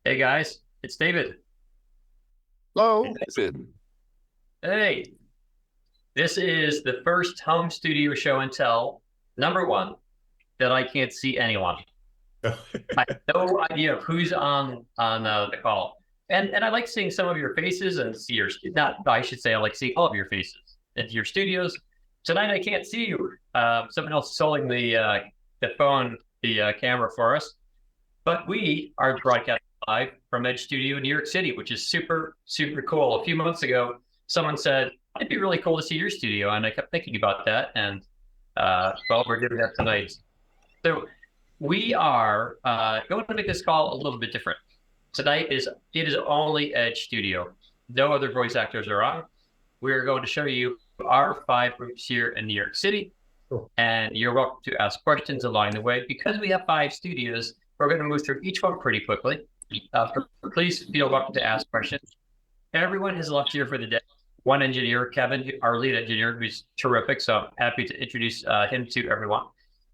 Hey guys, it's David. Hello. David. Hey, this is the first home studio show and tell, number one, that I can't see anyone. I have no idea of who's on the call. And I like seeing some of your faces and see your, not, I should say I like seeing all of your faces into your studios. Tonight I can't see you. Someone else is holding the phone, the camera for us. But we are broadcasting live from Edge Studio in New York City, which is super, super cool. A few months ago, someone said, it'd be really cool to see your studio. And I kept thinking about that. And, well, we're doing that tonight. So we are going to make this call a little bit different. Tonight it is only Edge Studio. No other voice actors are on. We're going to show you our 5 rooms here in New York City. Cool. And you're welcome to ask questions along the way. Because we have 5 studios, we're going to move through each one pretty quickly. Please feel welcome to ask questions. Everyone has left here for the day. One engineer, Kevin, our lead engineer, who's terrific. So I'm happy to introduce him to everyone.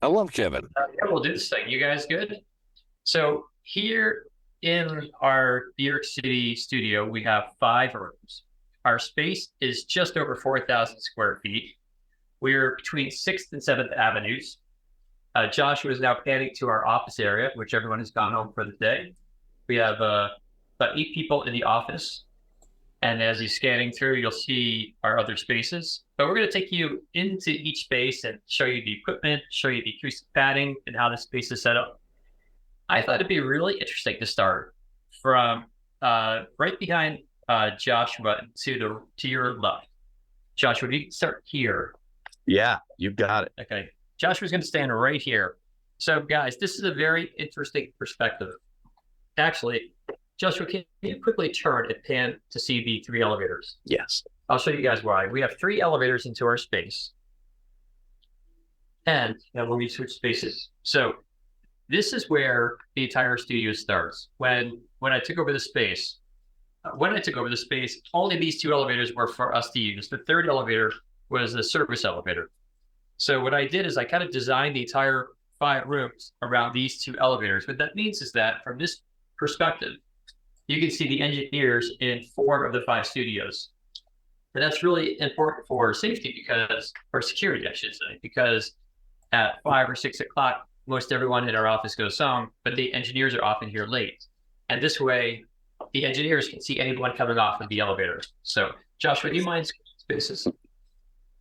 I love Kevin. Yeah, we'll do this thing. You guys good? So here in our New York City studio, we have 5 rooms. Our space is just over 4,000 square feet. We're between 6th and 7th Avenues. Joshua is now panning to our office area, which everyone has gone home for the day. We have about 8 people in the office. And as he's scanning through, you'll see our other spaces. But we're going to take you into each space and show you the equipment, show you the acoustic padding, and how the space is set up. I thought it'd be really interesting to start from right behind Joshua to your left. Joshua, you can start here. Yeah, you've got it. Okay. Joshua's going to stand right here. So, guys, this is a very interesting perspective. Actually, Joshua, can you quickly turn and pan to see the 3 elevators? Yes. I'll show you guys why. We have 3 elevators into our space. And now when we switch spaces. So this is where the entire studio starts. When I took over the space, only these 2 elevators were for us to use. The 3rd elevator was the service elevator. So what I did is I kind of designed the entire 5 rooms around these 2 elevators. What that means is that from this perspective, you can see the engineers in 4 of the 5 studios. And that's really important for safety or security, I should say, because at 5 or 6 o'clock, most everyone in our office goes home, but the engineers are often here late. And this way, the engineers can see anyone coming off of the elevator. So Joshua, do you mind spaces?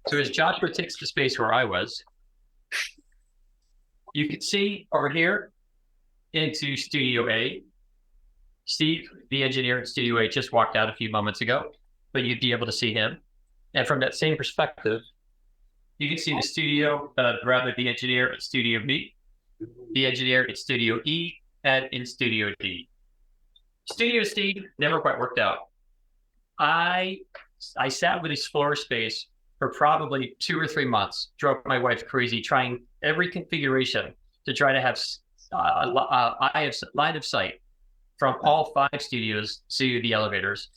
So as Joshua takes the space where I was, you can see over here into Studio A. Steve, the engineer at Studio A, just walked out a few moments ago, but you'd be able to see him. And from that same perspective, you can see the studio, the engineer at Studio B, the engineer at Studio E, and in Studio D. Studio C never quite worked out. I sat with this floor space for probably 2 or 3 months, drove my wife crazy, trying every configuration to try to have line of sight from all 5 studios to the elevators.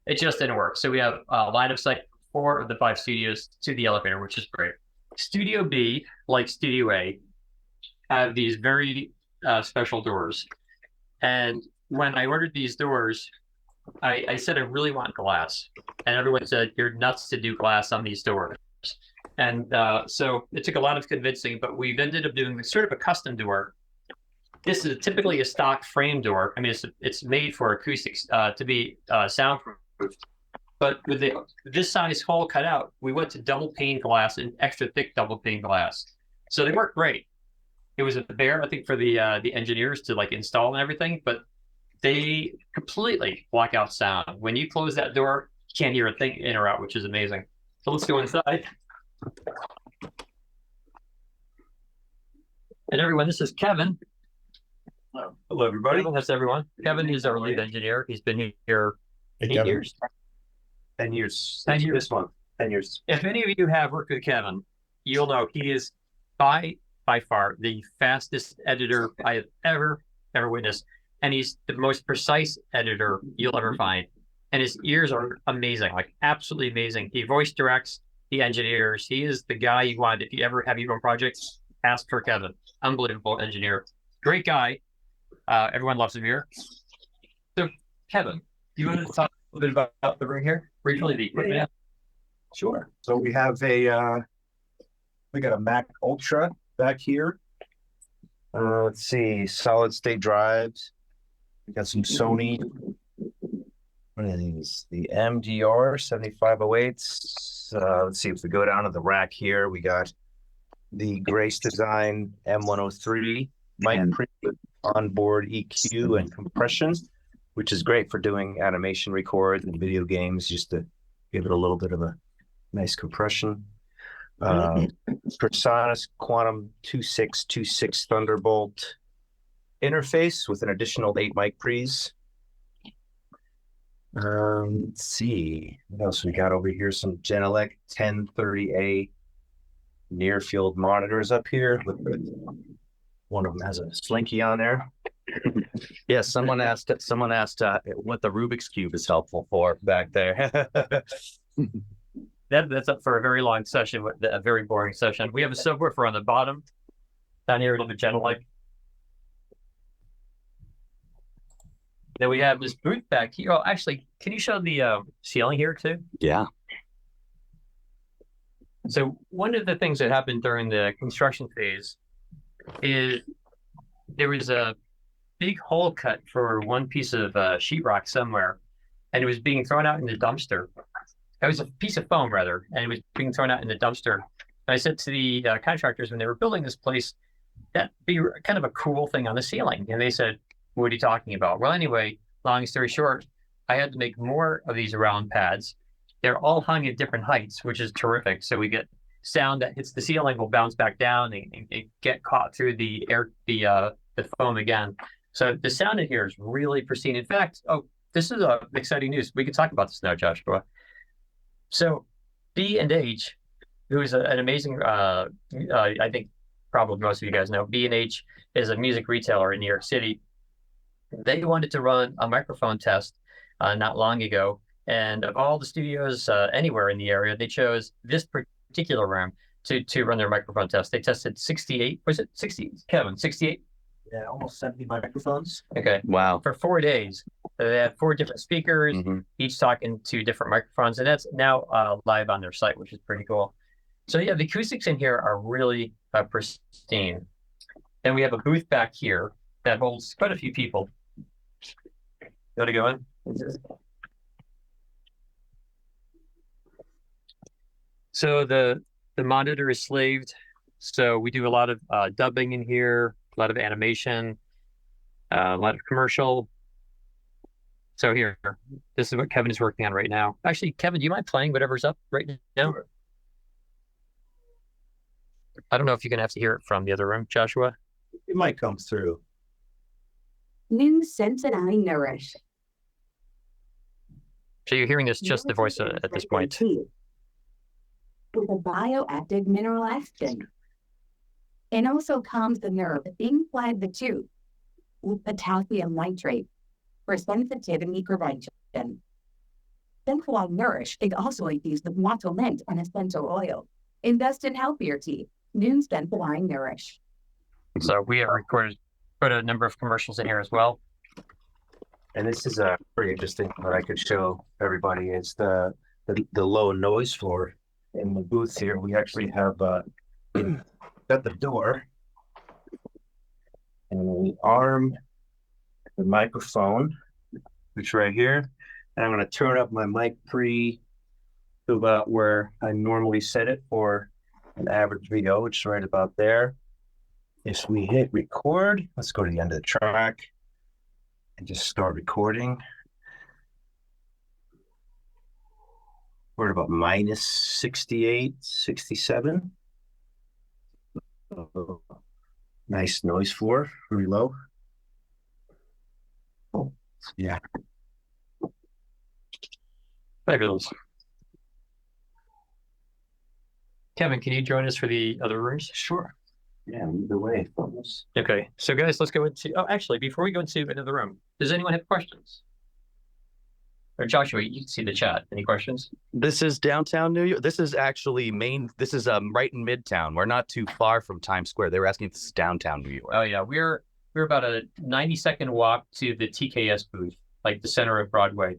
It just didn't work. So we have line of sight 4 of the 5 studios to the elevator, which is great. Studio B, like Studio A, have these very special doors. And when I ordered these doors, I said I really want glass. And everyone said, you're nuts to do glass on these doors. And so it took a lot of convincing, but we've ended up doing sort of a custom door. This is typically a stock frame door. I mean, it's made for acoustics to be soundproof. But with this size hole cut out, we went to double pane glass and extra thick double pane glass. So they work great. It was a bear, I think, for the engineers to like install and everything, but they completely block out sound. When you close that door, you can't hear a thing in or out, which is amazing. So let's go inside. And everyone, this is Kevin. Hello, everybody. Kevin, that's everyone. Kevin is our lead engineer. He's been here 8 years. 10 years. 10 years. This month. 10 years. If any of you have worked with Kevin, you'll know he is by far the fastest editor I have ever witnessed. And he's the most precise editor you'll ever find. And his ears are amazing, like absolutely amazing. He voice directs the engineers. He is the guy you want. If you ever have your own projects, ask for Kevin. Unbelievable engineer. Great guy. Everyone loves him here. Kevin, do you want to talk a little bit about the room here? Briefly, the equipment. Yeah. Sure. So we have we got a Mac Ultra back here. Let's see, solid state drives. We got some Sony. What are these? The MDR 7508s. Let's see if we go down to the rack here. We got the Grace Design M103 mic preamp with onboard EQ and compression, which is great for doing animation records and video games, just to give it a little bit of a nice compression. Personas Quantum 2626 Thunderbolt interface with an additional 8 mic pre's. Let's see what else we got over here. Some Genelec 1030A near field monitors up here. One of them has a slinky on there. Yeah, someone asked what the Rubik's Cube is helpful for back there. That's up for a very long session, a very boring session. We have a subwoofer on the bottom down here, a little bit Genelec. Then we have this booth back here. Oh, actually, can you show the ceiling here too? Yeah. So one of the things that happened during the construction phase is there was a big hole cut for one piece of sheetrock somewhere, and it was being thrown out in the dumpster. It was a piece of foam, rather, and it was being thrown out in the dumpster. And I said to the contractors when they were building this place, that'd be kind of a cool thing on the ceiling. And they said, what are you talking about? Well, anyway, long story short, I had to make more of these round pads. They're all hung at different heights, which is terrific. So we get sound that hits the ceiling will bounce back down and get caught through the foam again. So the sound in here is really pristine. In fact, this is exciting news. We can talk about this now, Joshua. So B&H, who is an amazing, I think probably most of you guys know, B&H is a music retailer in New York City. They wanted to run a microphone test not long ago. And of all the studios anywhere in the area, they chose this particular room to run their microphone test. They tested 68, was it 60, Kevin, 68? Yeah, almost 70 microphones. Okay. Wow. For 4 days. They had 4 different speakers, each talking to different microphones, and that's now live on their site, which is pretty cool. So yeah, the acoustics in here are really pristine. And we have a booth back here that holds quite a few people. You want to go in? So the monitor is slaved. So we do a lot of dubbing in here, a lot of animation, a lot of commercial. So here, this is what Kevin is working on right now. Actually, Kevin, do you mind playing whatever's up right now? Sure. I don't know if you're going to have to hear it from the other room, Joshua. It might come through. New Sensory Nourish. So you're hearing this just the voice at this point. With a bioactive mineral aspirin. It also calms the nerve inside the tooth with potassium nitrate for sensitivity prevention. Sensory Nourish is also infused with wattle mint and essential oil. Invest in healthier teeth. New Sensory Nourish. So we have recorded quite a number of commercials in here as well. And this is pretty interesting. What I could show everybody is the low noise floor in the booth here. We actually have got the door, and we arm the microphone, which is right here. And I'm going to turn up my mic pre to about where I normally set it for an average video, which is right about there. If we hit record, let's go to the end of the track and just start recording. We're at about minus 68, 67. Nice noise floor, really low. Oh, yeah. Fabulous. Kevin, can you join us for the other rooms? Sure. Yeah, either way, folks. Okay, so guys, let's go into, actually, before we go into another room, does anyone have questions? Or Joshua, you can see the chat. Any questions? This is downtown New York. This is actually this is right in Midtown. We're not too far from Times Square. They were asking if this is downtown New York. Oh yeah, we're about a 90-second walk to the TKS booth. like the center of Broadway.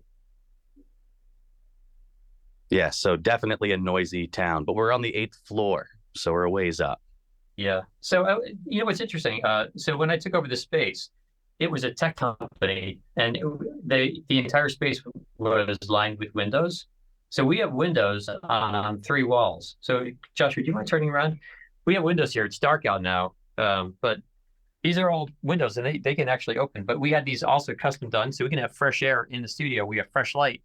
Yeah, so definitely a noisy town, but we're on the 8th floor, so we're a ways up. Yeah. So, you know, what's interesting? So when I took over the space, it was a tech company, and the entire space was lined with windows. So we have windows on 3 walls. So, Joshua, do you mind turning around? We have windows here. It's dark out now, but these are all windows, and they can actually open. But we had these also custom done, so we can have fresh air in the studio. We have fresh light.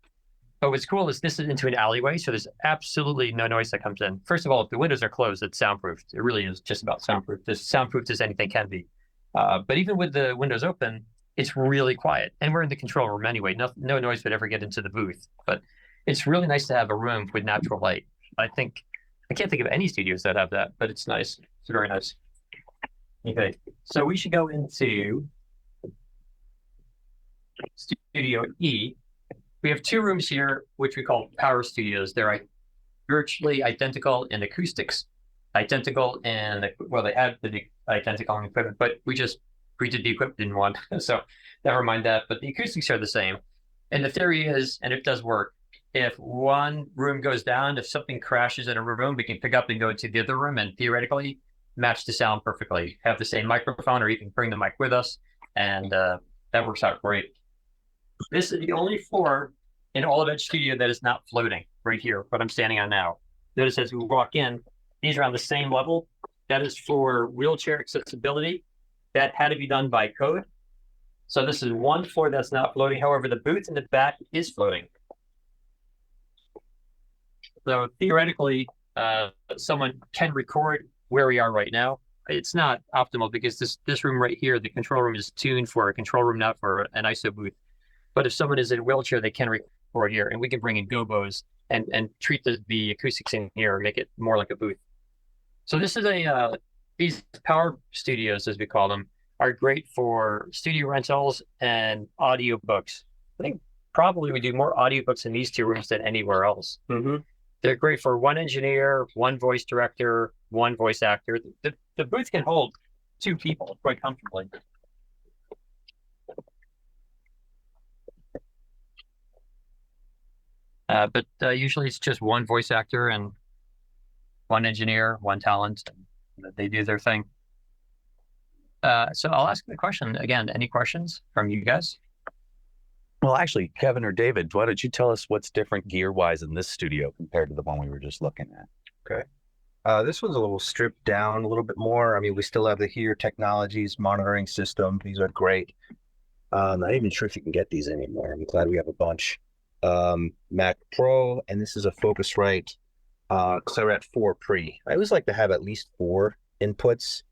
But what's cool is this is into an alleyway, so there's absolutely no noise that comes in. First of all, if the windows are closed, it's soundproofed. It really is just about soundproof. As soundproofed as anything can be. But even with the windows open, it's really quiet. And we're in the control room anyway. No noise would ever get into the booth. But it's really nice to have a room with natural light. I can't think of any studios that have that, but it's nice. It's very nice. Okay, so we should go into Studio E. We have 2 rooms here, which we call power studios. They're virtually identical in acoustics, identical in, well, they have the identical in equipment, but we just redid the equipment in one. So never mind that, but the acoustics are the same. And the theory is, and it does work, if one room goes down, if something crashes in a room, we can pick up and go to the other room and theoretically match the sound perfectly, have the same microphone, or even bring the mic with us. And that works out great. This is the only floor in all of Edge Studio that is not floating, right here, what I'm standing on now. Notice as we walk in, these are on the same level. That is for wheelchair accessibility. That had to be done by code. So this is one floor that's not floating. However, the booth in the back is floating. So theoretically, someone can record where we are right now. It's not optimal because this room right here, the control room, is tuned for a control room, not for an ISO booth. But if someone is in a wheelchair, they can record here, and we can bring in gobos and treat the acoustics in here, make it more like a booth. So this is these power studios, as we call them, are great for studio rentals and audiobooks. I think probably we do more audiobooks in these 2 rooms than anywhere else. Mm-hmm. They're great for 1 engineer, 1 voice director, 1 voice actor. The booth can hold 2 people quite comfortably. But usually it's just 1 voice actor and 1 engineer, 1 talent. They do their thing. So I'll ask the question again. Any questions from you guys? Well, actually, Kevin or David, why don't you tell us what's different gear-wise in this studio compared to the one we were just looking at? Okay. This one's a little stripped down a little bit more. I mean, we still have the Here Technologies monitoring system. These are great. Not even sure if you can get these anymore. I'm glad we have a bunch. Mac Pro, and this is a Focusrite Claret 4 Pre. I always like to have at least 4 inputs.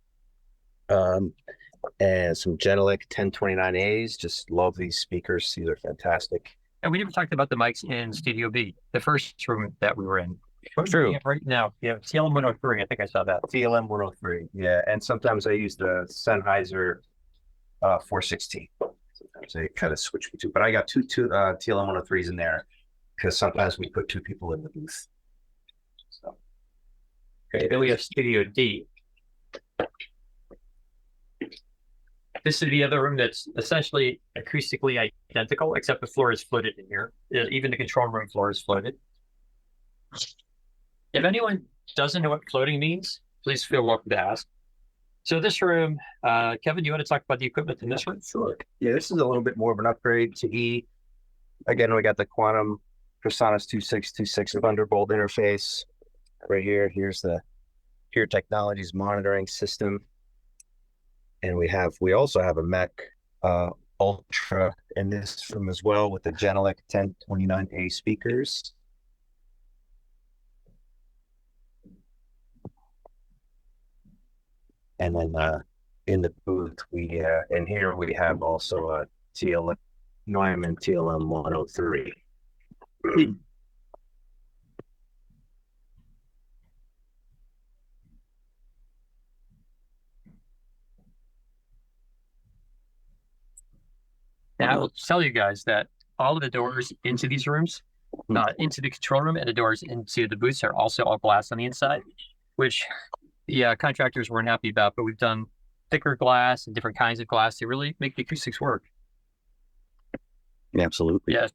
And some Genelec 1029As. Just love these speakers. These are fantastic. And we never talked about the mics in Studio B, the first room that we were in. True. Right now, yeah, TLM 103. I think I saw that. TLM 103. Yeah, and sometimes I use the Sennheiser 416. Sometimes I kind of switch between, but I got two TLM 103s in there because sometimes we put 2 people in the booth. So. Okay, then we have Studio D. This is the other room that's essentially acoustically identical, except the floor is floated in here. Even the control room floor is floated. If anyone doesn't know what floating means, please feel welcome to ask. So this room, Kevin, do you want to talk about the equipment in this one? Sure. Yeah, this is a little bit more of an upgrade to E. Again, we got the Quantum Presonus 2626 Thunderbolt interface right here. Here's the Here Technologies monitoring system. And we also have a Mac Ultra in this room as well with the Genelec 1029A speakers. And then in the booth, and here we have also a Neumann TLM 103. And I will tell you guys that all of the doors into these rooms, into the control room and the doors into the booths are also all glass on the inside, which the contractors weren't happy about, but we've done thicker glass and different kinds of glass to really make the acoustics work. Absolutely. Yeah.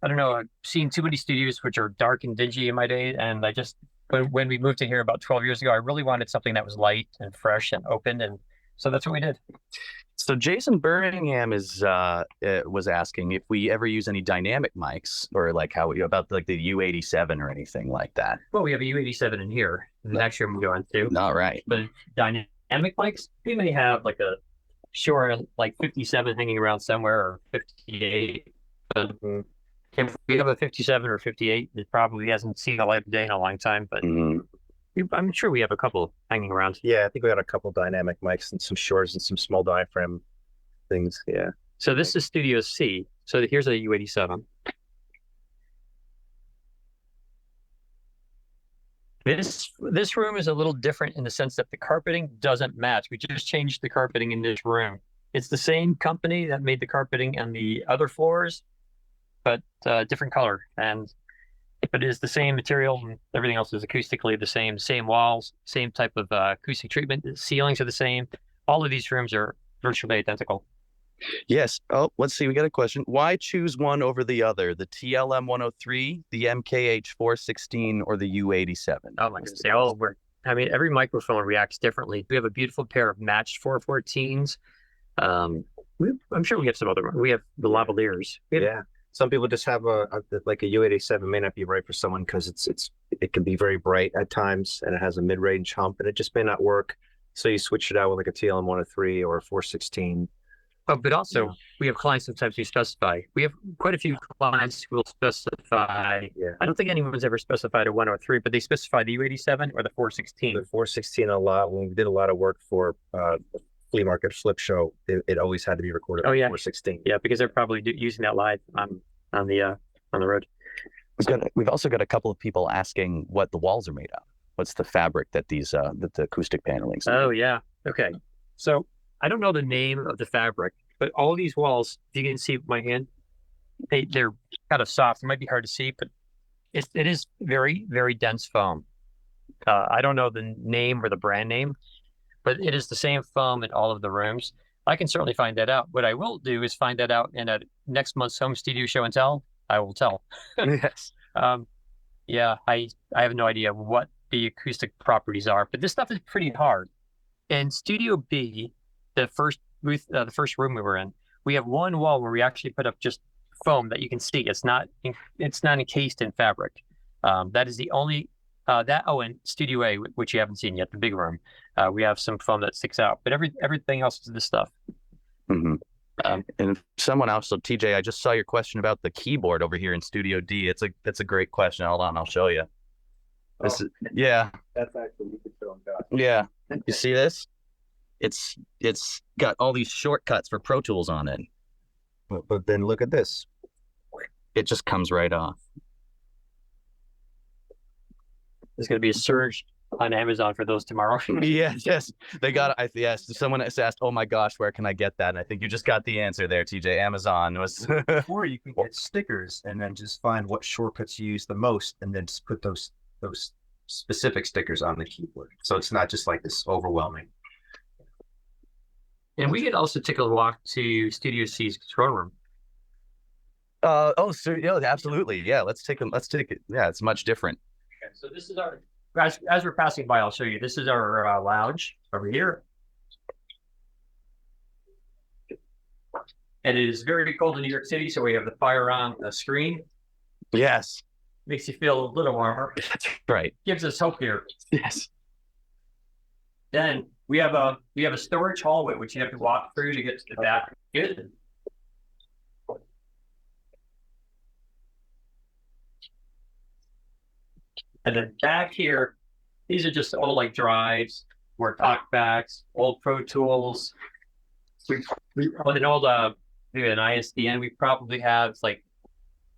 I don't know. I've seen too many studios which are dark and dingy in my day, and I just when we moved to here about 12 years ago, I really wanted something that was light and fresh and open, and so that's what we did. So Jason Birmingham was asking if we ever use any dynamic mics, or like about like the U87 or anything like that. Well, we have a U87 in here. The next room we go into. All right. But dynamic mics, we may have like a Shure like 57 hanging around somewhere, or 58. But if we have a 57 or 58, it probably hasn't seen the light of day in a long time. But I'm sure we have a couple hanging around. Yeah, I think we got a couple dynamic mics and some Shores and some small diaphragm things. Yeah. So this is Studio C. So here's a U87. This room is a little different in the sense that the carpeting doesn't match. We just changed the carpeting in this room. It's the same company that made the carpeting on the other floors, but different color. But it is the same material, and everything else is acoustically the same walls, same type of acoustic treatment. The ceilings are the same. All of these rooms are virtually identical. Yes. Oh, let's see. We got a question. Why choose one over the other? The TLM 103, the MKH 416, or the U87? Oh my goodness. Every microphone reacts differently. We have a beautiful pair of matched 414s. I'm sure we have some other. We have the lavaliers. Yeah. Some people just have like a U87 may not be right for someone because it can be very bright at times, and it has a mid-range hump, and it just may not work. So you switch it out with like a TLM 103 or a 416. Oh, but also we have clients sometimes who specify. We have quite a few clients who will specify. Yeah. I don't think anyone's ever specified a 103, but they specify the U87 or the 416. The 416 a lot. When we did a lot of work for flea market flip show, it always had to be recorded on 416. Yeah, because they're probably using that live on the road. We've also got a couple of people asking what the walls are made of. What's the fabric that that the acoustic paneling's made? Oh yeah. Okay. So I don't know the name of the fabric, but all these walls, if you can see my hand, they're kind of soft. It might be hard to see, but it is very, very dense foam. I don't know the name or the brand name, but it is the same foam in all of the rooms. I can certainly find that out. What I will do is find that out in a next month's home studio show and tell. I will tell. Yes. Yeah, I have no idea what the acoustic properties are, but this stuff is pretty hard. In Studio B, the first room we were in, we have one wall where we actually put up just foam that you can see. It's not encased in fabric. That is the only in Studio A, which you haven't seen yet, the big room, we have some foam that sticks out, but everything else is this stuff. Mm-hmm. And someone else, so TJ, I just saw your question about the keyboard over here in Studio D. That's a great question. Hold on, I'll show you. That's actually, you could show them guys. Yeah, you see this? It's got all these shortcuts for Pro Tools on it. But then look at this. It just comes right off. There's going to be a surge on Amazon for those tomorrow. Yes. They got it. Yes. Someone has asked, oh my gosh, where can I get that? And I think you just got the answer there, TJ. Amazon was. Or you can get stickers and then just find what shortcuts you use the most and then just put those specific stickers on the keyboard. So it's not just like this overwhelming. And we could also take a walk to Studio C's control room. Absolutely. Yeah, let's take it. Yeah, it's much different. Okay, so this is our, as we're passing by, I'll show you. This is our lounge over here. And it is very cold in New York City, so we have the fire on the screen. Yes. Makes you feel a little warmer. That's right. Gives us hope here. Yes. Then we have a storage hallway which you have to walk through to get to the back. Good. And then back here, these are just old like drives, more talkbacks, old Pro Tools. We on an old maybe an ISDN. We probably have like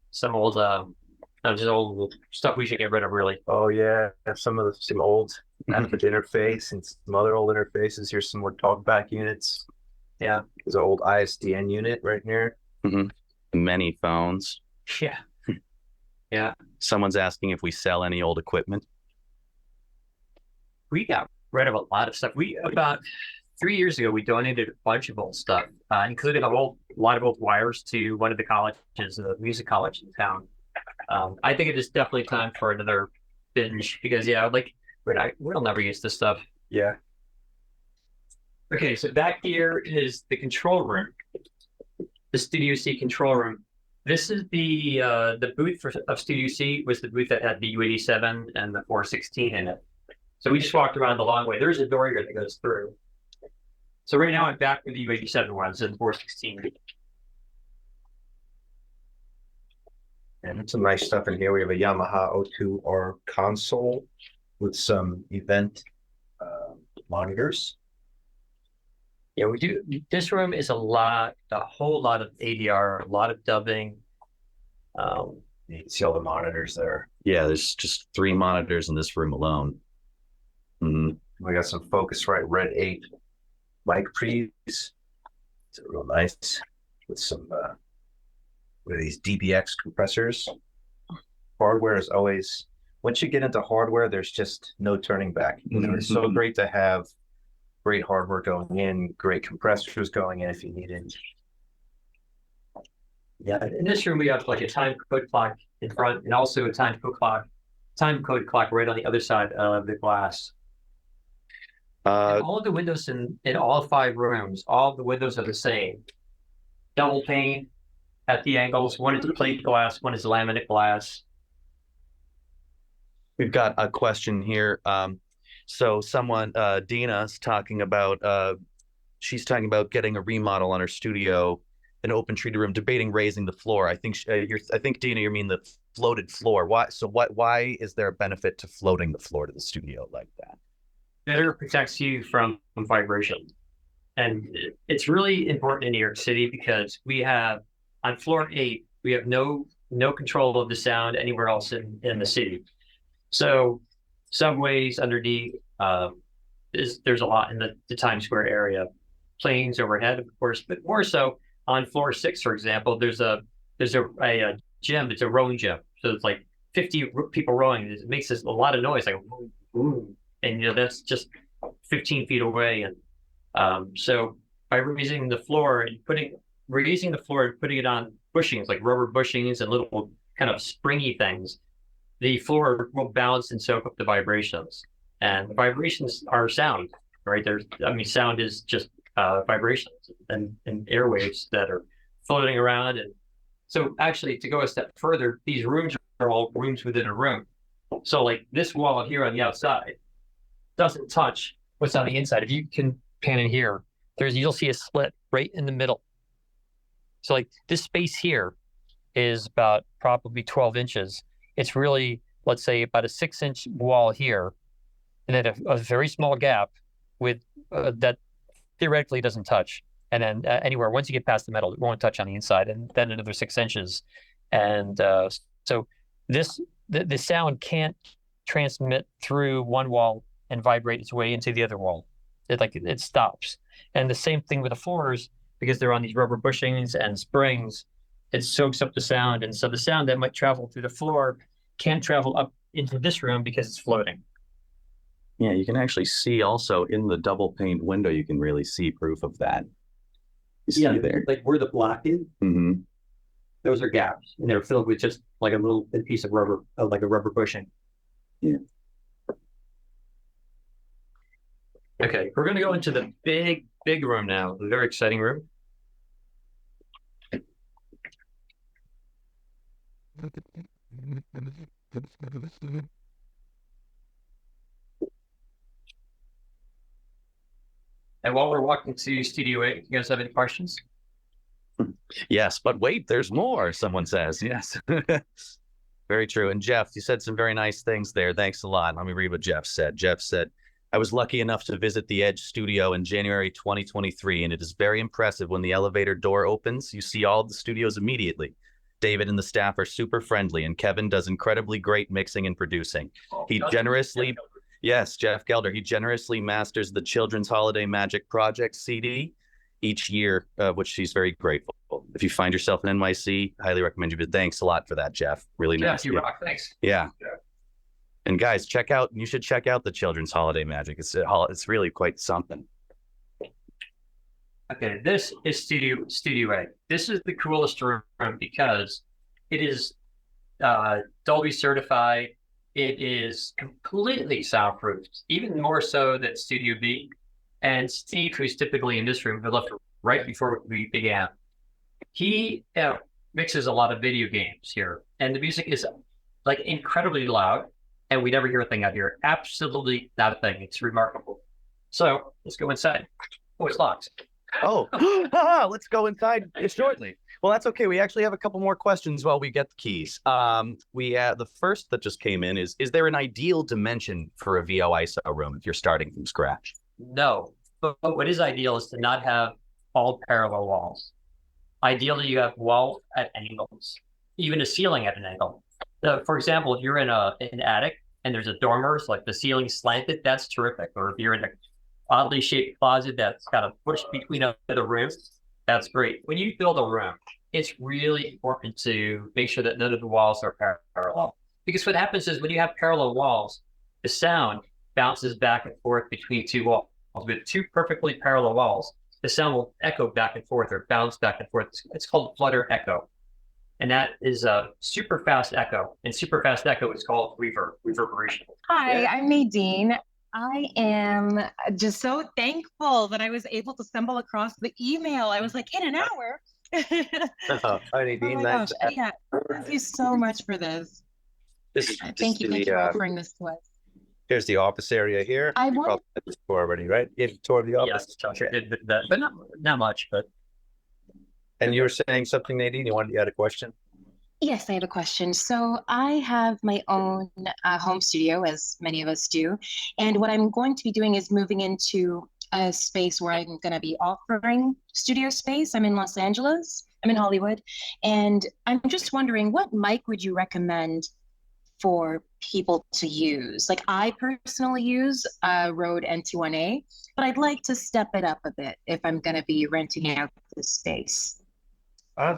some old just old stuff we should get rid of, really. Oh yeah, some old Avid interface and some other old interfaces. Here's some more talkback units. Yeah, there's an old ISDN unit right here. Mm-hmm. Many phones. Yeah. Yeah. Someone's asking if we sell any old equipment. We got rid of a lot of stuff. We about 3 years ago, we donated a bunch of old stuff, including a lot of old wires to one of the colleges, the music college in town. I think it is definitely time for another binge because, yeah, like we'll never use this stuff. Yeah. Okay, so back here is the control room, the Studio C control room. This is the booth of Studio C was the booth that had the U87 and the 416 in it. So we just walked around the long way. There's a door here that goes through. So right now I'm back with the U87 ones and 416. And some nice stuff in here. We have a Yamaha O2R console with some event monitors. Yeah, we do. This room is a whole lot of ADR, a lot of dubbing. You can see all the monitors there. Yeah, there's just 3 monitors in this room alone. We got some Focusrite Red 8 mic pre's. It's real nice with some with these DBX compressors. Hardware is always, once you get into hardware, there's just no turning back. You know, it's so great to have great hardware going in, great compressors going in if you need it. Yeah, in this room we have like a time code clock in front, and also a time code clock right on the other side of the glass. And all of the windows in all 5 rooms, all of the windows are the same. Double pane at the angles. One is plate glass, one is laminate glass. We've got a question here. So someone, Dina's talking about, she's talking about getting a remodel on her studio, an open treated room, debating raising the floor. I think I think Dina, you mean the floated floor. Why is there a benefit to floating the floor to the studio like that? Better protects you from vibration. And it's really important in New York City because we have, on floor 8, we have no control of the sound anywhere else in the city. So subways underneath, there's a lot in the Times Square area. Planes overhead, of course, but more so on floor 6, for example, there's a gym. It's a rowing gym. So it's like 50 people rowing. It makes a lot of noise, like boom. And that's just 15 feet away. And so by raising the floor and putting it on bushings, like rubber bushings and little kind of springy things, the floor will balance and soak up the vibrations. And the vibrations are sound, right? Sound is just vibrations and airwaves that are floating around. And so actually, to go a step further, these rooms are all rooms within a room. So like this wall here on the outside doesn't touch what's on the inside. If you can pan in here, you'll see a split right in the middle. So like this space here is about probably 12 inches. It's really, let's say, about a 6-inch wall here, and then a very small gap with that theoretically doesn't touch. And then anywhere, once you get past the metal, it won't touch on the inside, and then another 6 inches. And so the sound can't transmit through one wall and vibrate its way into the other wall. It stops. And the same thing with the floors, because they're on these rubber bushings and springs, it soaks up the sound. And so the sound that might travel through the floor can't travel up into this room because it's floating. Yeah, you can actually see also in the double pane window, you can really see proof of that. You see there. Like where the block is, those are gaps, and they're filled with just like a little piece of rubber, like a rubber bushing. Yeah. Okay, we're going to go into the big room now, the very exciting room. And while we're walking to Studio 8, you guys have any questions? Yes, but wait, there's more, someone says. Yes. Very true. And Jeff, you said some very nice things there. Thanks a lot. Let me read what Jeff said. Jeff said, I was lucky enough to visit the Edge studio in January 2023, and it is very impressive when the elevator door opens. You see all the studios immediately. David and the staff are super friendly, and Kevin does incredibly great mixing and producing. Yes, Jeff Gelder. He generously masters the Children's Holiday Magic Project CD each year, which he's very grateful. If you find yourself in NYC, highly recommend you visit. Thanks a lot for that, Jeff. Really nice. You rock. Thanks. Yeah. And guys, you should check out the Children's Holiday Magic. It's really quite something. Okay, this is Studio A. This is the coolest room because it is Dolby certified. It is completely soundproofed, even more so than Studio B. And Steve, who's typically in this room, who left right before we began, he mixes a lot of video games here, and the music is like incredibly loud, and we never hear a thing out here. Absolutely not a thing. It's remarkable. So let's go inside. Oh, it's locked. Oh, let's go inside shortly. Well, that's okay. We actually have a couple more questions while we get the keys. The first that just came in is there an ideal dimension for a VO ISO room if you're starting from scratch? No, but what is ideal is to not have all parallel walls. Ideally, you have walls at angles, even a ceiling at an angle. For example, if you're in an attic and there's a dormer, so like the ceiling slanted, that's terrific. Or if you're in an oddly shaped closet that's kind of pushed between the rooms, that's great. When you build a room, it's really important to make sure that none of the walls are parallel. Because what happens is when you have parallel walls, the sound bounces back and forth between two walls. With two perfectly parallel walls, the sound will echo back and forth or bounce back and forth. It's called flutter echo. And that is a super fast echo. And super fast echo is called reverberation. Hi, I'm Nadine. I am just so thankful that I was able to stumble across the email. I was like, in an hour. Hi, Nadine. Oh my gosh. Yeah, thank you so much for this. Thank you for offering this to us. Here's the office area here. I want this tour already, right? You have a tour of the office. Yes, Josh, but not much. But and you were saying something, Nadine. You had a question. Yes, I have a question. So I have my own home studio, as many of us do. And what I'm going to be doing is moving into a space where I'm going to be offering studio space. I'm in Los Angeles. I'm in Hollywood. And I'm just wondering, what mic would you recommend for people to use? Like, I personally use Rode NT1A, but I'd like to step it up a bit if I'm going to be renting out the space.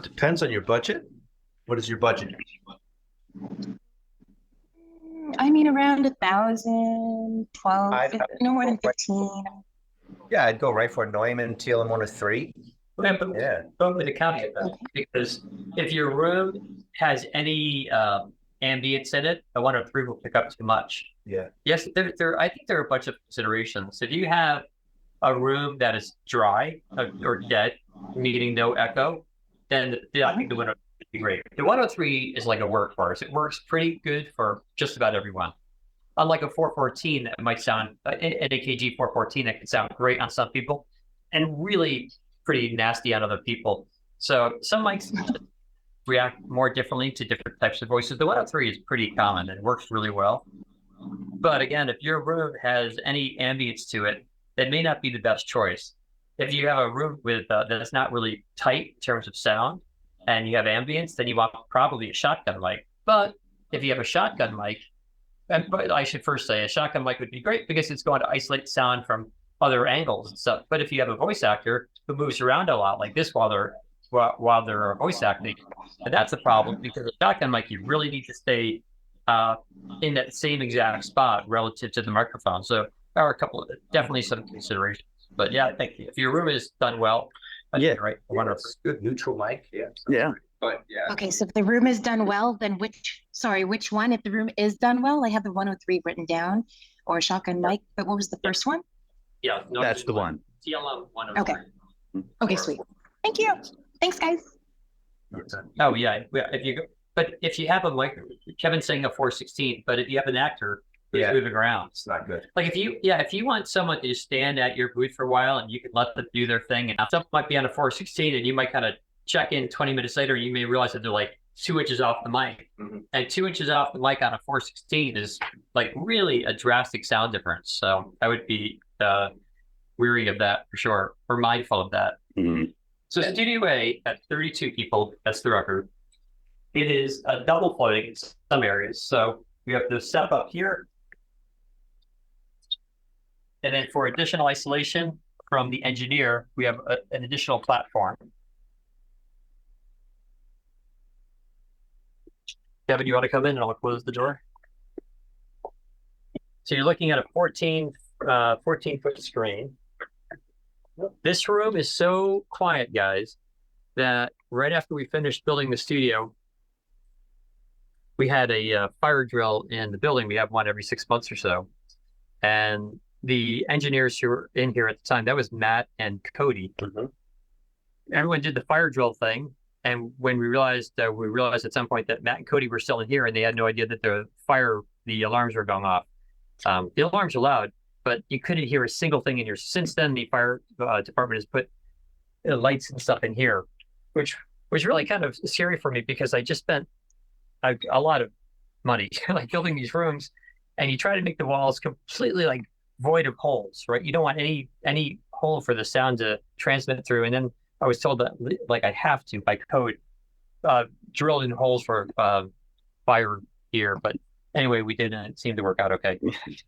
Depends on your budget. What is your budget? I mean, around 1,000, 12, no more than 15. Yeah, I'd go right for Neumann TLM103. yeah, but with a caveat though, because if your room has any ambience in it, a 103 will pick up too much. Yeah. Yes, I think there are a bunch of considerations. If you have a room that is dry or dead, meaning no echo, then I think the 103 would be great. The 103 is like a workhorse. It works pretty good for just about everyone. Unlike a 414 that might sound, an AKG 414 that can sound great on some people and really pretty nasty on other people. So some mics react more differently to different types of voices. The 103 is pretty common and works really well. But again, if your room has any ambience to it, that may not be the best choice. If you have a room with that's not really tight in terms of sound and you have ambience, then you want probably a shotgun mic. But if you have a shotgun mic, but I should first say a shotgun mic would be great because it's going to isolate sound from other angles and stuff. But if you have a voice actor who moves around a lot like this while they're voice acting, and that's a problem because a shotgun mic, you really need to stay in that same exact spot relative to the microphone. So there are definitely some considerations. But yeah, I think if your room is done well, right, good neutral mic. Yeah. But yeah. Okay, so if the room is done well, then which one? If the room is done well, I have the 103 written down, or a shotgun mic. But what was the first one? Yeah, no, that's the one. TLM 103. Okay. Okay, sweet. Thank you. Thanks, guys. Oh yeah. If you have a mic, Kevin's saying a 416, but if you have an actor who's moving around, it's not good. Like if you want someone to just stand at your booth for a while and you can let them do their thing, and someone might be on a 416 and you might kind of check in 20 minutes later, you may realize that they're like 2 inches off the mic. Mm-hmm. And 2 inches off the mic on a 416 is like really a drastic sound difference. So I would be weary of that for sure, or mindful of that. Mm-hmm. So Studio A at 32 people, that's the record. It is a double floating in some areas. So we have to step up here. And then for additional isolation from the engineer, we have an additional platform. Kevin, you want to come in and I'll close the door? So you're looking at a 14-foot screen. This room is so quiet, guys, that right after we finished building the studio, we had a fire drill in the building. We have one every 6 months or so. And the engineers who were in here at the time, that was Matt and Cody. Everyone did the fire drill thing. And when we realized at some point that Matt and Cody were still in here and they had no idea that the alarms were going off. The alarms are loud, but you couldn't hear a single thing in here. Since then, the fire department has put lights and stuff in here, which was really kind of scary for me because I just spent a lot of money like building these rooms, and you try to make the walls completely like void of holes, right? You don't want any hole for the sound to transmit through. And then I was told that like I have to by code drill in holes for fire here, but anyway, we did, and it seemed to work out okay.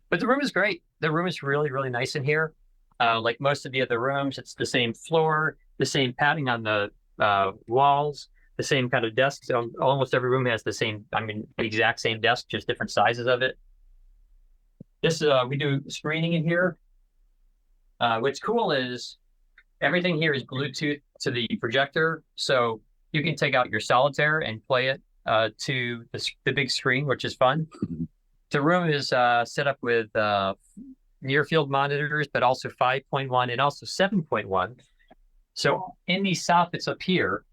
But the room is great. The room is really, really nice in here. Like most of the other rooms, it's the same floor, the same padding on the walls, the same kind of desks. Almost every room has the exact same desk, just different sizes of it. This we do screening in here. What's cool is everything here is Bluetooth to the projector, so you can take out your solitaire and play it to the big screen, which is fun. The room is set up with near field monitors, but also 5.1 and also 7.1. So in these soffits up here,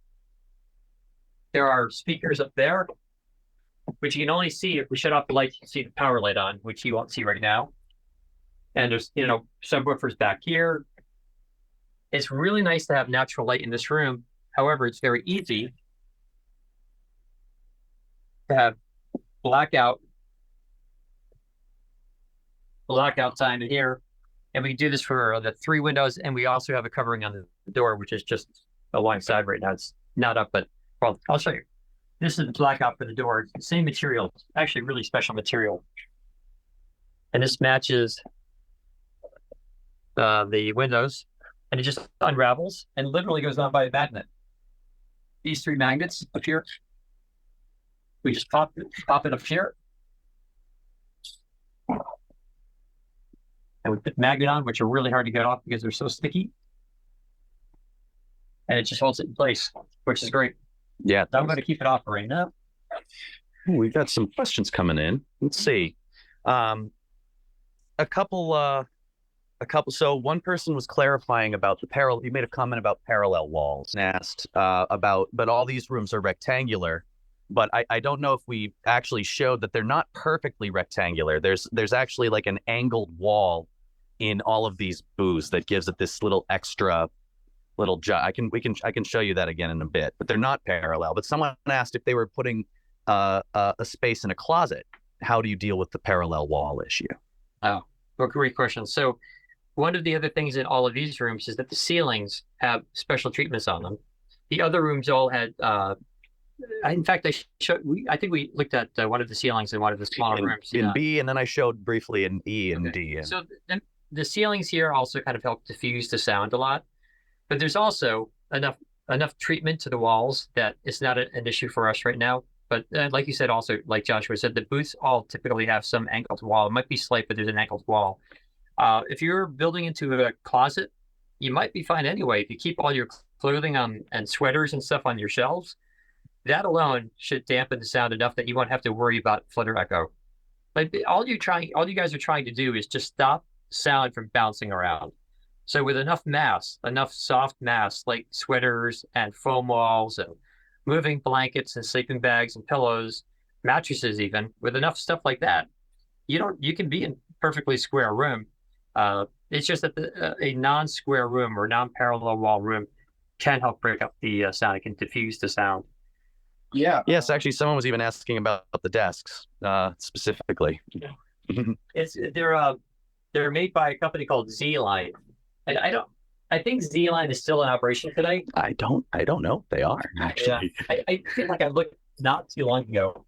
there are speakers up there, which you can only see if we shut off the lights. You can see the power light on, which you won't see right now. And there's, subwoofers back here. It's really nice to have natural light in this room. However, it's very easy to have blackout time in here. And we can do this for the 3 windows. And we also have a covering on the door, which is just alongside right now. It's not up, but well, I'll show you. This is the blackout for the door. It's the same material. It's actually really special material. And this matches the windows. And it just unravels and literally goes on by a magnet. These 3 magnets up here, we just pop it up here. And we put the magnet on, which are really hard to get off because they're so sticky. And it just holds it in place, which is great. Yeah. So I'm going to keep it off right now. We've got some questions coming in. Let's see. A couple. So one person was clarifying about the parallel. You made a comment about parallel walls and asked but all these rooms are rectangular. But I don't know if we actually showed that they're not perfectly rectangular. There's actually like an angled wall in all of these booths that gives it this little extra little I can show you that again in a bit. But they're not parallel. But someone asked if they were putting a space in a closet. How do you deal with the parallel wall issue? Oh, well, great question. So one of the other things in all of these rooms is that the ceilings have special treatments on them. The other rooms all had, in fact, I think we looked at one of the ceilings in one of the smaller rooms. In B, and then I showed briefly in E and D. So the ceilings here also kind of help diffuse the sound a lot. But there's also enough treatment to the walls that it's not an issue for us right now. But like you said, also, like Joshua said, the booths all typically have some angled wall. It might be slight, but there's an angled wall. If you're building into a closet, you might be fine anyway. If you keep all your clothing and sweaters and stuff on your shelves, that alone should dampen the sound enough that you won't have to worry about flutter echo. Like all you guys are trying to do is just stop sound from bouncing around. So with enough soft mass like sweaters and foam walls and moving blankets and sleeping bags and pillows, mattresses even, with enough stuff like that, you can be in perfectly square room. It's just that a non-square room or non-parallel wall room can help break up the sound. It can diffuse the sound. Yeah. Yes, actually, someone was even asking about the desks specifically. They're made by a company called Z-Line, and I think Z-Line is still in operation today. I don't know. They are actually. Yeah. I feel like I looked not too long ago.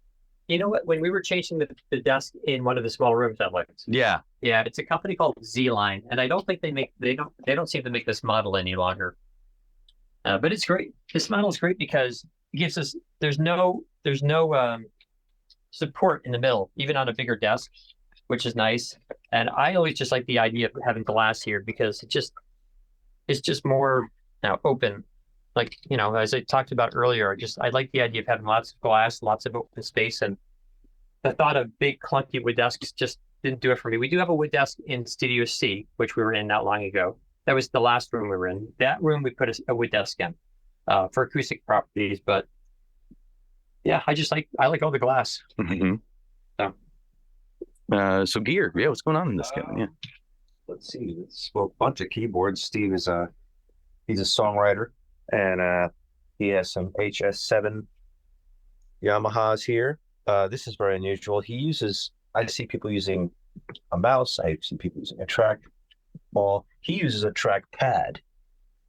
You know what? When we were changing the desk in one of the small rooms, I looked. Yeah. Yeah, it's a company called Z-Line, and I don't think they don't seem to make this model any longer. But it's great. This model is great because it gives us there's no support in the middle, even on a bigger desk, which is nice. And I always just like the idea of having glass here because it's just more open. Like, as I talked about earlier, I like the idea of having lots of glass, lots of open space, and the thought of big clunky wood desks just didn't do it for me. We do have a wood desk in Studio C, which we were in not long ago. That was the last room we were in. That room we put a wood desk in for acoustic properties. But yeah, I like all the glass. Mm-hmm. So gear, yeah, what's going on in this, Kevin? Yeah. Let's see. It's a bunch of keyboards. Steve is he's a songwriter, and he has some HS7 Yamahas here. This is very unusual. I see people using a mouse. I see people using a track ball. He uses a track pad.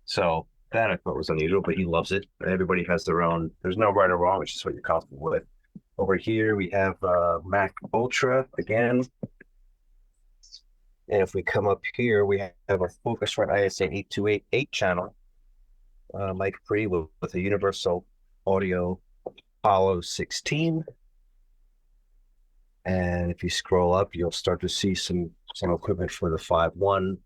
So that I thought was unusual, but he loves it. Everybody has their own. There's no right or wrong. It's just what you're comfortable with. Over here, we have Mac Ultra again. And if we come up here, we have a Focusrite ISA 8288 channel mic free with a Universal Audio Apollo 16. And if you scroll up, you'll start to see some equipment for the 5.1,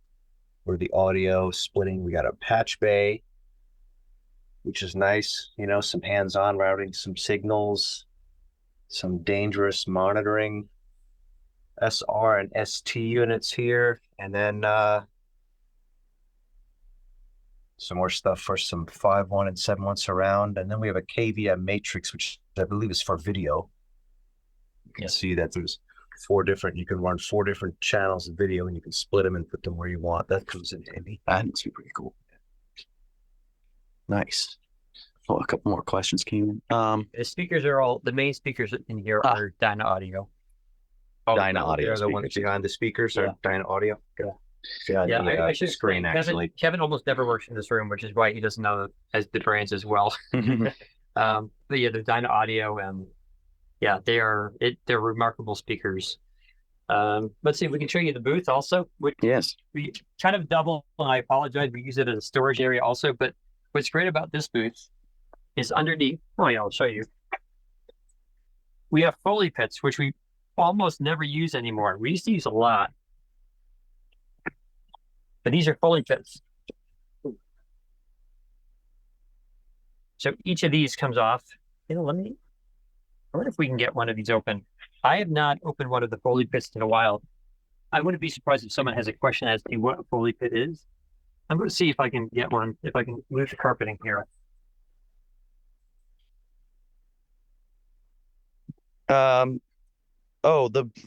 for the audio splitting. We got a patch bay, which is nice. Some hands-on routing, some signals, some dangerous monitoring, SR and ST units here, and then some more stuff for some 5.1 and 7.1 surround. And then we have a KVM matrix, which I believe is for video. You can see that there's you can run 4 different channels of video, and you can split them and put them where you want. That comes in handy. That must be pretty cool. Nice. Oh, a couple more questions came in. The speakers the main speakers in here are Dyna Audio. Dyna Audio. They're the ones behind the speakers are Dyna Audio. Yeah, I should screen actually. Kevin almost never works in this room, which is why he doesn't know as the brands as well. But yeah, they're Dyna Audio, and yeah, they're remarkable speakers. Let's see, we can show you the booth also. Yes. We kind of double, and I apologize, we use it as a storage area also, but what's great about this booth is underneath, I'll show you. We have Foley pits, which we almost never use anymore. We used to use a lot. But these are Foley pits. So each of these comes off. I wonder if we can get one of these open. I have not opened one of the Foley pits in a while. I wouldn't be surprised if someone has a question as to what a Foley pit is. I'm going to see if I can get one, if I can move the carpeting here.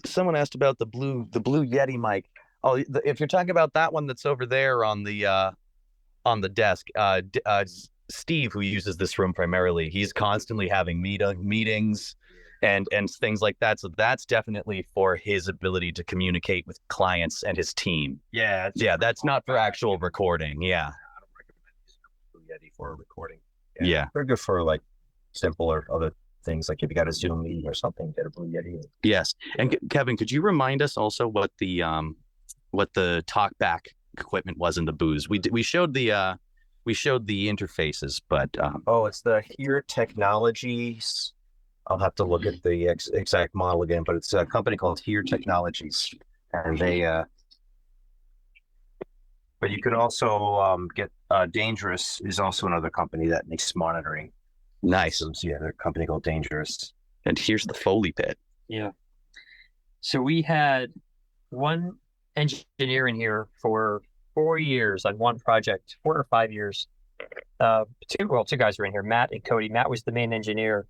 Someone asked about the blue Yeti mic. Oh, if you're talking about that one that's over there on the desk, Steve, who uses this room primarily, he's constantly having meetings and things like that. So that's definitely for his ability to communicate with clients and his team. Yeah, that's not for actual recording. Yeah, I don't recommend using Blue Yeti for a recording. Yeah, they're good for like simple or other things, like if you got a Zoom meeting or something, get a Blue Yeti. Yes, and Kevin, could you remind us also what the talkback equipment was in the booths? We showed the interfaces, but it's the Here Technologies. I'll have to look at the exact model again, but it's a company called Here Technologies, and they. But you could also get Dangerous is also another company that makes monitoring. Nice. So yeah, they're a company called Dangerous. And here's the Foley pit. Yeah. So we had one engineer in here for 4 years on one project, 4 or 5 years. Two guys were in here, Matt and Cody. Matt was the main engineer.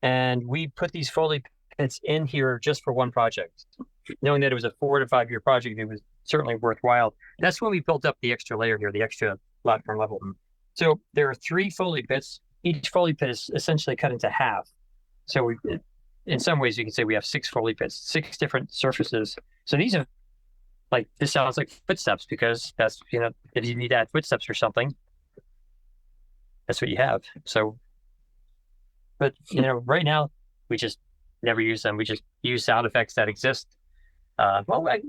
And we put these Foley pits in here just for one project. Knowing that it was a 4 to 5 year project, it was certainly worthwhile. That's when we built up the extra layer here, the extra platform level. So there are 3 Foley pits. Each Foley pit is essentially cut into half. So in some ways, you can say we have 6 Foley pits, 6 different surfaces. So these are this sounds like footsteps, because that's, if you need to add footsteps or something, that's what you have. So, but, right now, we just never use them. We just use sound effects that exist.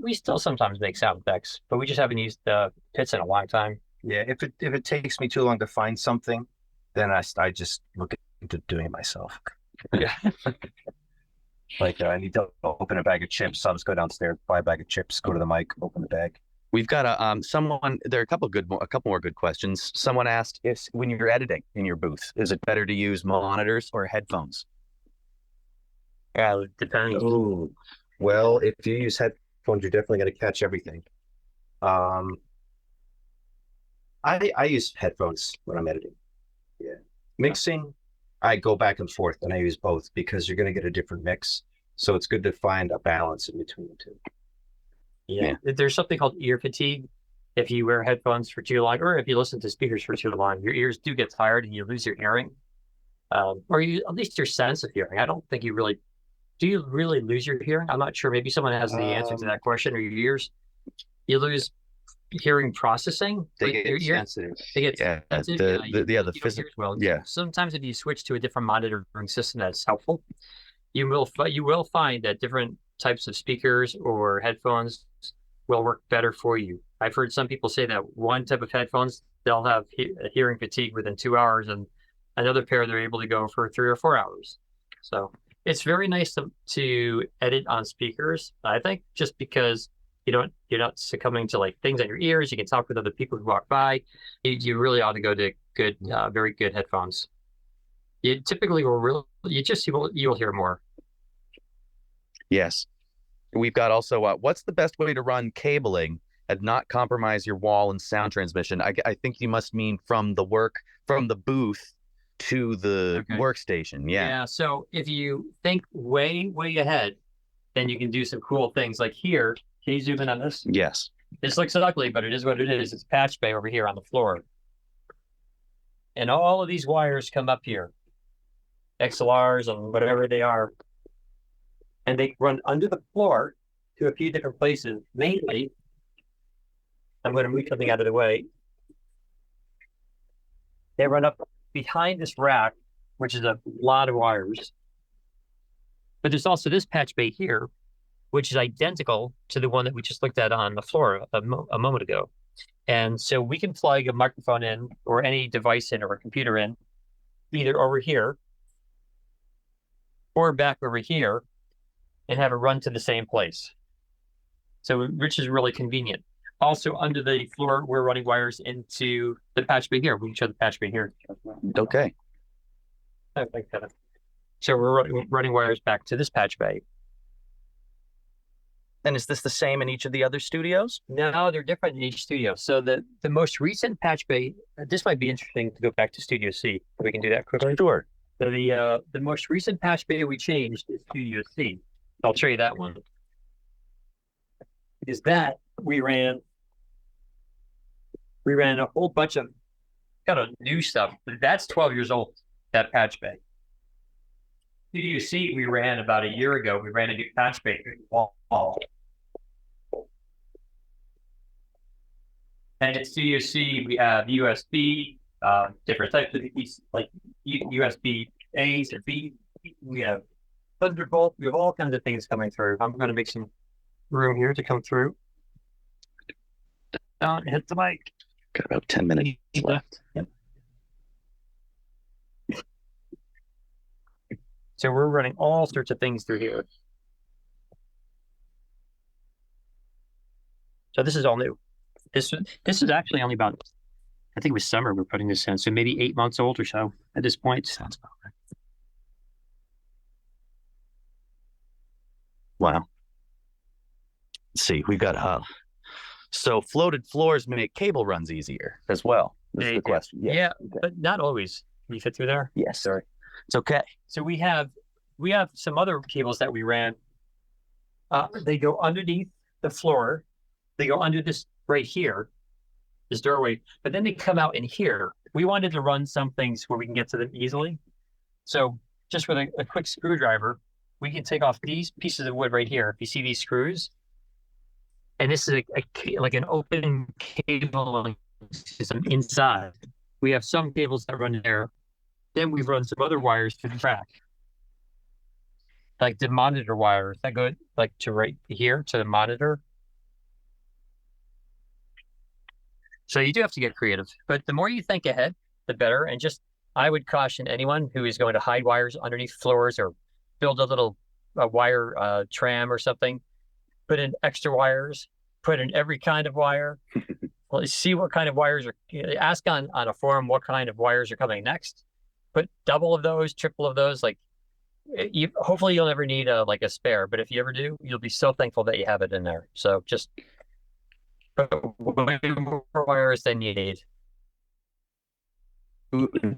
We still sometimes make sound effects, but we just haven't used the pits in a long time. Yeah, if it takes me too long to find something, then I just look into doing it myself. Yeah. I need to open a bag of chips, so I'll just go downstairs, buy a bag of chips, go to the mic, open the bag. We've got someone. There are a couple more good questions. Someone asked, if when you're editing in your booth, is it better to use monitors or headphones? Yeah, it depends. Oh, well, if you use headphones, you're definitely going to catch everything. I use headphones when I'm editing. Yeah. Mixing, I go back and forth and I use both because you're going to get a different mix. So it's good to find a balance in between the two. Yeah. There's something called ear fatigue. If you wear headphones for too long, or if you listen to speakers for too long, your ears do get tired and you lose your hearing, or at least your sense of hearing. I don't think do you really lose your hearing? I'm not sure. Maybe someone has the answer to that question. Or your ears, you lose hearing processing. They get sensitive. They get sensitive. The physical. Well, Yeah. Sometimes if you switch to a different monitoring system, that's helpful. You will find that different types of speakers or headphones will work better for you. I've heard some people say that one type of headphones, they'll have hearing fatigue within 2 hours, and another pair they're able to go for 3 or 4 hours. So it's very nice to edit on speakers, I think, just because you're not succumbing to like things in your ears. You can talk with other people who walk by. You really ought to go to good, very good headphones. You typically you'll hear more. Yes. We've got also, what's the best way to run cabling and not compromise your wall and sound transmission? I think you must mean from the booth to the workstation. Yeah. Yeah. So if you think way, way ahead, then you can do some cool things like here. Can you zoom in on this? Yes. This looks ugly, but it is what it is. It's patch bay over here on the floor. And all of these wires come up here, XLRs and whatever they are. And they run under the floor to a few different places. Mainly, I'm going to move something out of the way. They run up behind this rack, which is a lot of wires. But there's also this patch bay here, which is identical to the one that we just looked at on the floor a moment ago. And so we can plug a microphone in or any device in or a computer in, either over here or back over here, and have it run to the same place. So which is really convenient. Also under the floor, we're running wires into the patch bay here. We can show the patch bay here. Okay. So we're running wires back to this patch bay. And is this the same in each of the other studios? No, they're different in each studio. So the most recent patch bay, this might be interesting to go back to Studio C. We can do that quickly. Sure. So the most recent patch bay we changed is Studio C. I'll show you that one. Is that we ran a whole bunch of kind of new stuff. That's 12 years old, that patch bay. Studio C we ran about a year ago. We ran a new patch bay through the wall. And at Studio C, we have USB, different types of like USB A's and B's. We have Thunderbolt. We have all kinds of things coming through. I'm going to make some room here to come through. Hit the mic. Got about 10 minutes left. Yep. So we're running all sorts of things through here. So this is all new. This is actually only about, I think it was summer we're putting this in, so maybe 8 months old or so at this point. Sounds about right. Wow. Let's see, we've got so floated floors make cable runs easier as well. This is the question. Yeah, but not always. Can you fit through there? Yes, sorry. It's okay. So we have some other cables that we ran. They go underneath the floor. They go under this right here, this doorway, but then they come out in here. We wanted to run some things where we can get to them easily. So just with a quick screwdriver, we can take off these pieces of wood right here. If you see these screws, and this is like an open cable system inside. We have some cables that run in there. Then we run some other wires to the track, like the monitor wires that go like to right here to the monitor. So you do have to get creative, but the more you think ahead, the better. And I would caution anyone who is going to hide wires underneath floors or build a little wire tram or something, put in extra wires, put in every kind of wire. Well, see what kind of wires are. Ask on a forum what kind of wires are coming next. Put double of those, triple of those. Like, hopefully you'll never need a spare, but if you ever do, you'll be so thankful that you have it in there. So just put way more wires than you need.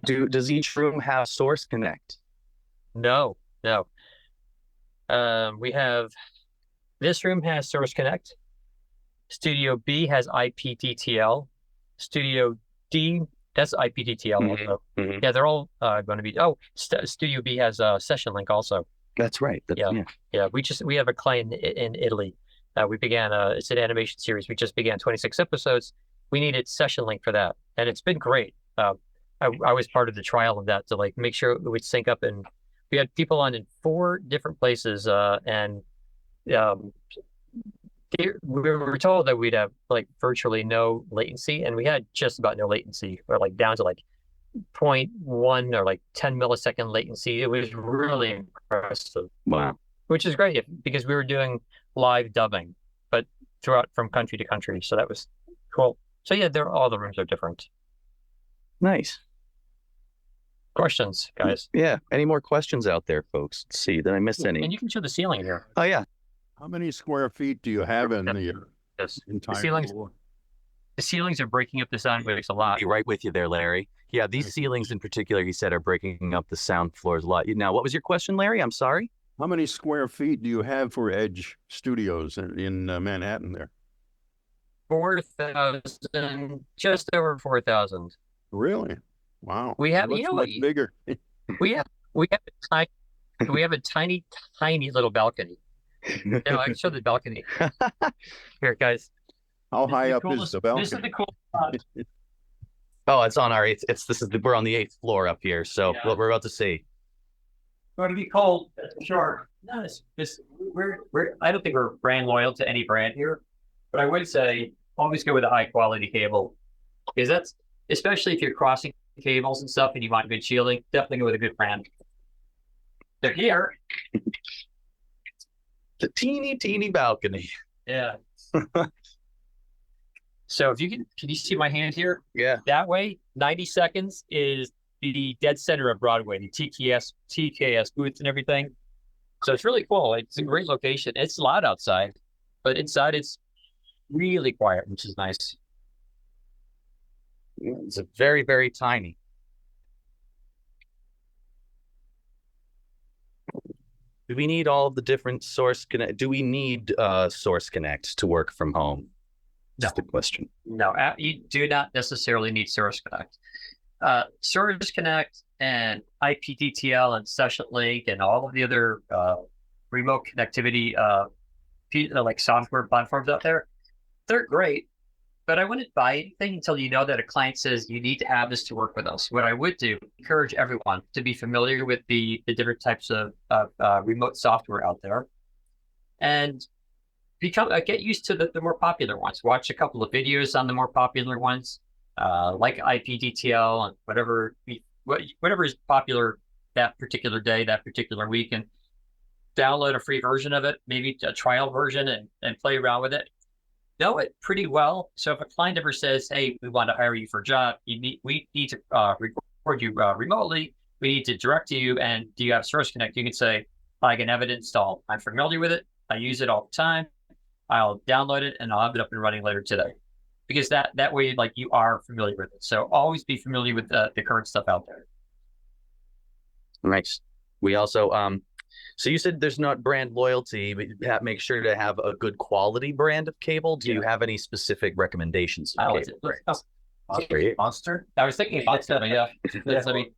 Does each room have Source Connect? No. We have, this room has Source Connect. Studio B has IPTTL. Studio D, that's IPTTL also. Mm-hmm. Yeah, they're all going to be. Studio B has a session link also. That's right. Yeah. We have a client in Italy. We began it's an animation series. We just began 26 episodes. We needed session link for that, and it's been great. I was part of the trial of that to make sure it would sync up, and we had people on in 4 different places, and we were told that we'd have virtually no latency, and we had just about no latency, or down to 0.1 or 10 millisecond latency. It was really impressive. Wow. Which is great because we were doing live dubbing, but throughout from country to country. So that was cool. So yeah, all the rooms are different. Nice. Questions, guys? Yeah. Any more questions out there, folks? Let's see. Did I miss any? And you can show the ceiling here. Oh, yeah. How many square feet do you have in the entire floor? The ceilings are breaking up the sound waves a lot. Be right with you there, Larry. Yeah, these ceilings in particular, he said, are breaking up the sound floors a lot. Now, what was your question, Larry? I'm sorry. How many square feet do you have for Edge Studios in Manhattan there? 4,000, just over 4,000. Really? Wow. We have, much bigger. we have a tiny little balcony. I can show the balcony. Here, guys. How high up is the balcony? This is the cool spot. Oh, it's on our 8th. We're on the 8th floor up here. So what we're about to see. Going to be cold, that's for sure. No, I don't think we're brand loyal to any brand here, but I would say always go with a high quality cable, because that's, especially if you're crossing cables and stuff and you want good shielding, definitely go with a good brand. They're here. The teeny balcony. Yeah. So if you can you see my hand here? Yeah. That way, 90 seconds is the dead center of Broadway, the TKS booths and everything. So it's really cool. It's a great location. It's loud outside, but inside it's really quiet, which is nice. It's a very, very tiny. Do we need all of the different Source Connect? Do we need Source Connect to work from home? That's the question. No, you do not necessarily need Source Connect. Source Connect and IPTTL and Session Link and all of the other remote connectivity software platforms out there, they're great. But I wouldn't buy anything until you know that a client says you need to have this to work with us. What I would do, encourage everyone to be familiar with the different types of remote software out there, and get used to the more popular ones. Watch a couple of videos on the more popular ones, like IPTTL and whatever is popular that particular day, that particular week, and download a free version of it, maybe a trial version, and play around with it. Know it pretty well. So if a client ever says, "Hey, we want to hire you for a job. We need to record you remotely. We need to direct you, and do you have Source Connect?" You can say, "I can have it installed. I'm familiar with it. I use it all the time. I'll download it, and I'll have it up and running later today." Because that way, you are familiar with it. So always be familiar with the current stuff out there. Nice. We also so you said there's not brand loyalty, but make sure to have a good quality brand of cable. Do you have any specific recommendations of cable? Monster? I was thinking Monster, yeah.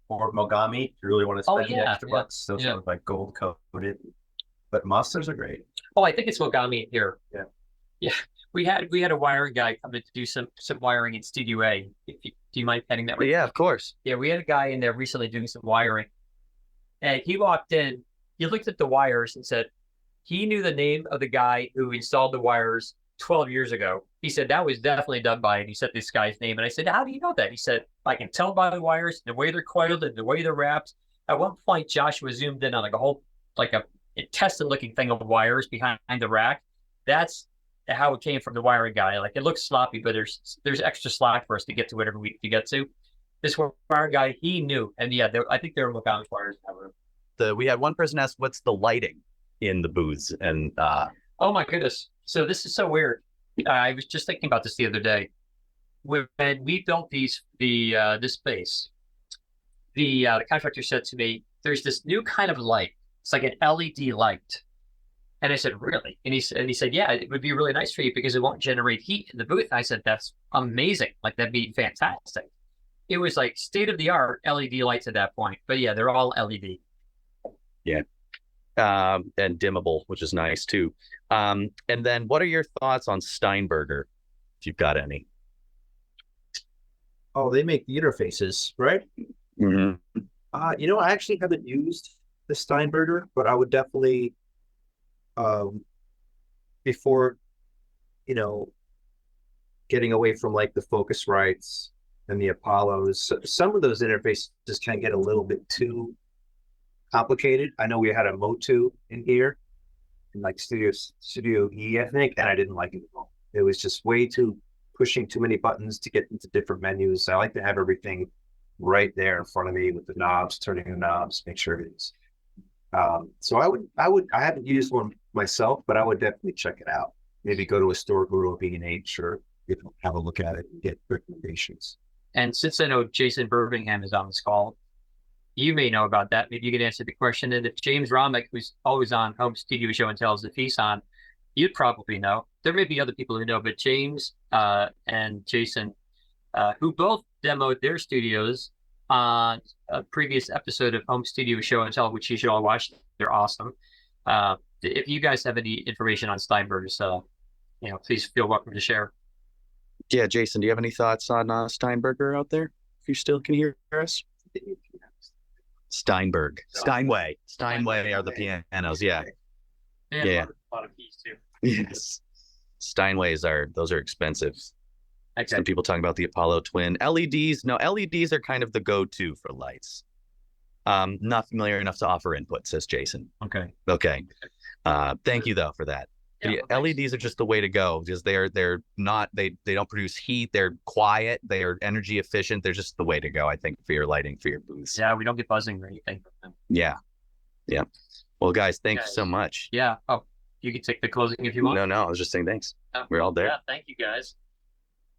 Or Mogami, if you really want to spend the extra yeah. bucks. Those are gold coated. But Monsters are great. Oh, I think it's Mogami here. Yeah. Yeah. We had a wiring guy come in to do some wiring in Studio A. Do you mind heading that way? Yeah, of course. Yeah, we had a guy in there recently doing some wiring. And he walked in, he looked at the wires and said he knew the name of the guy who installed the wires 12 years ago. He said that was definitely done by, and he said this guy's name. And I said, "How do you know that?" He said, "I can tell by the wires, the way they're coiled and the way they're wrapped." At one point, Joshua zoomed in on a intestine looking thing of wires behind the rack. That's how it came from the wiring guy. Like it looks sloppy, but there's extra slack for us to get to whatever we get to. This wiring guy, he knew, and yeah, I think there were McCown's wires in that room. We had one person ask, "What's the lighting in the booths?" And oh my goodness, so this is so weird. I was just thinking about this the other day. When we built this space, the contractor said to me, "There's this new kind of light. It's like an LED light." And I said, "Really?" And he said, "Yeah, it would be really nice for you because it won't generate heat in the booth." And I said, "That's amazing. Like that'd be fantastic." It was like state of the art LED lights at that point. But yeah, they're all LED. Yeah. And dimmable, which is nice too. And then what are your thoughts on Steinberger, if you've got any? Oh, they make the interfaces, right? Mm-hmm. I actually haven't used the Steinberger, but I would definitely, before, getting away from like the Focusrites and the Apollos, some of those interfaces can get a little bit too complicated. I know we had a Motu in here, in like Studio E, I think, and I didn't like it at all. It was just way too pushing too many buttons to get into different menus. I like to have everything right there in front of me with the knobs, turning the knobs, make sure it is. So I haven't used one myself, but I would definitely check it out. Maybe go to a store, go to a B&H, or have a look at it and get recommendations. And since I know Jason Birmingham is on this call, you may know about that. Maybe you could answer the question. And if James Romick, who's always on Home Studio Show and Tells, if he's on, you'd probably know. There may be other people who know, but James and Jason, who both demoed their studios on a previous episode of Home Studio Show and Tell, which you should all watch. They're awesome. If you guys have any information on Steinberg's, please feel welcome to share. Yeah, Jason, do you have any thoughts on Steinberger out there? If you still can hear us? Steinberg. Steinway are the pianos. Yeah. Yeah. A lot of keys too. Yes. Steinways those are expensive. Okay. Some people talking about the Apollo Twin. LEDs. No, LEDs are kind of the go-to for lights. Not familiar enough to offer input, says Jason. Okay. Thank you though for that. Yeah, LEDs are just the way to go because they're not they don't produce heat. They're quiet. They are energy efficient. They're just the way to go, I think, for your lighting for your booths. Yeah, we don't get buzzing or anything from them. Yeah. Well, guys, thank you so much. Yeah. Oh, you can take the closing if you want. No, I was just saying thanks. We're all there. Yeah, thank you guys.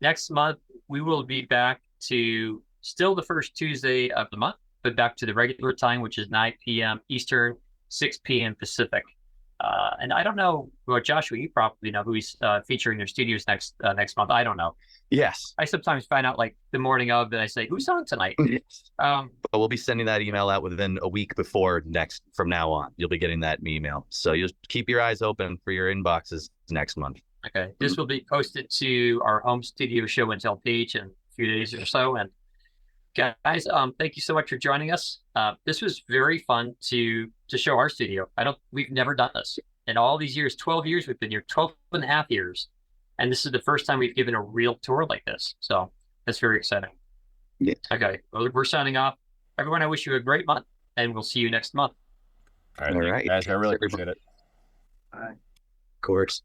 Next month we will be back to still the first Tuesday of the month, but back to the regular time, which is 9 p.m. Eastern, 6 p.m. Pacific. And I don't know, well, Joshua, you probably know who he's featuring their studios next month. I don't know. Yes. I sometimes find out like the morning of, and I say, who's on tonight? But we'll be sending that email out within a week before from now on. You'll be getting that email. So you'll keep your eyes open for your inboxes next month. Okay. This will be posted to our Home Studio Show and Tell page in a few days or so. And guys, thank you so much for joining us. This was very fun to show our studio. We've never done this in all these years, 12 years we've been here, 12 and a half years. And this is the first time we've given a real tour like this. So that's very exciting. Yeah. Okay. Well, we're signing off. Everyone, I wish you a great month and we'll see you next month. All right. Guys, I really appreciate it. Of course.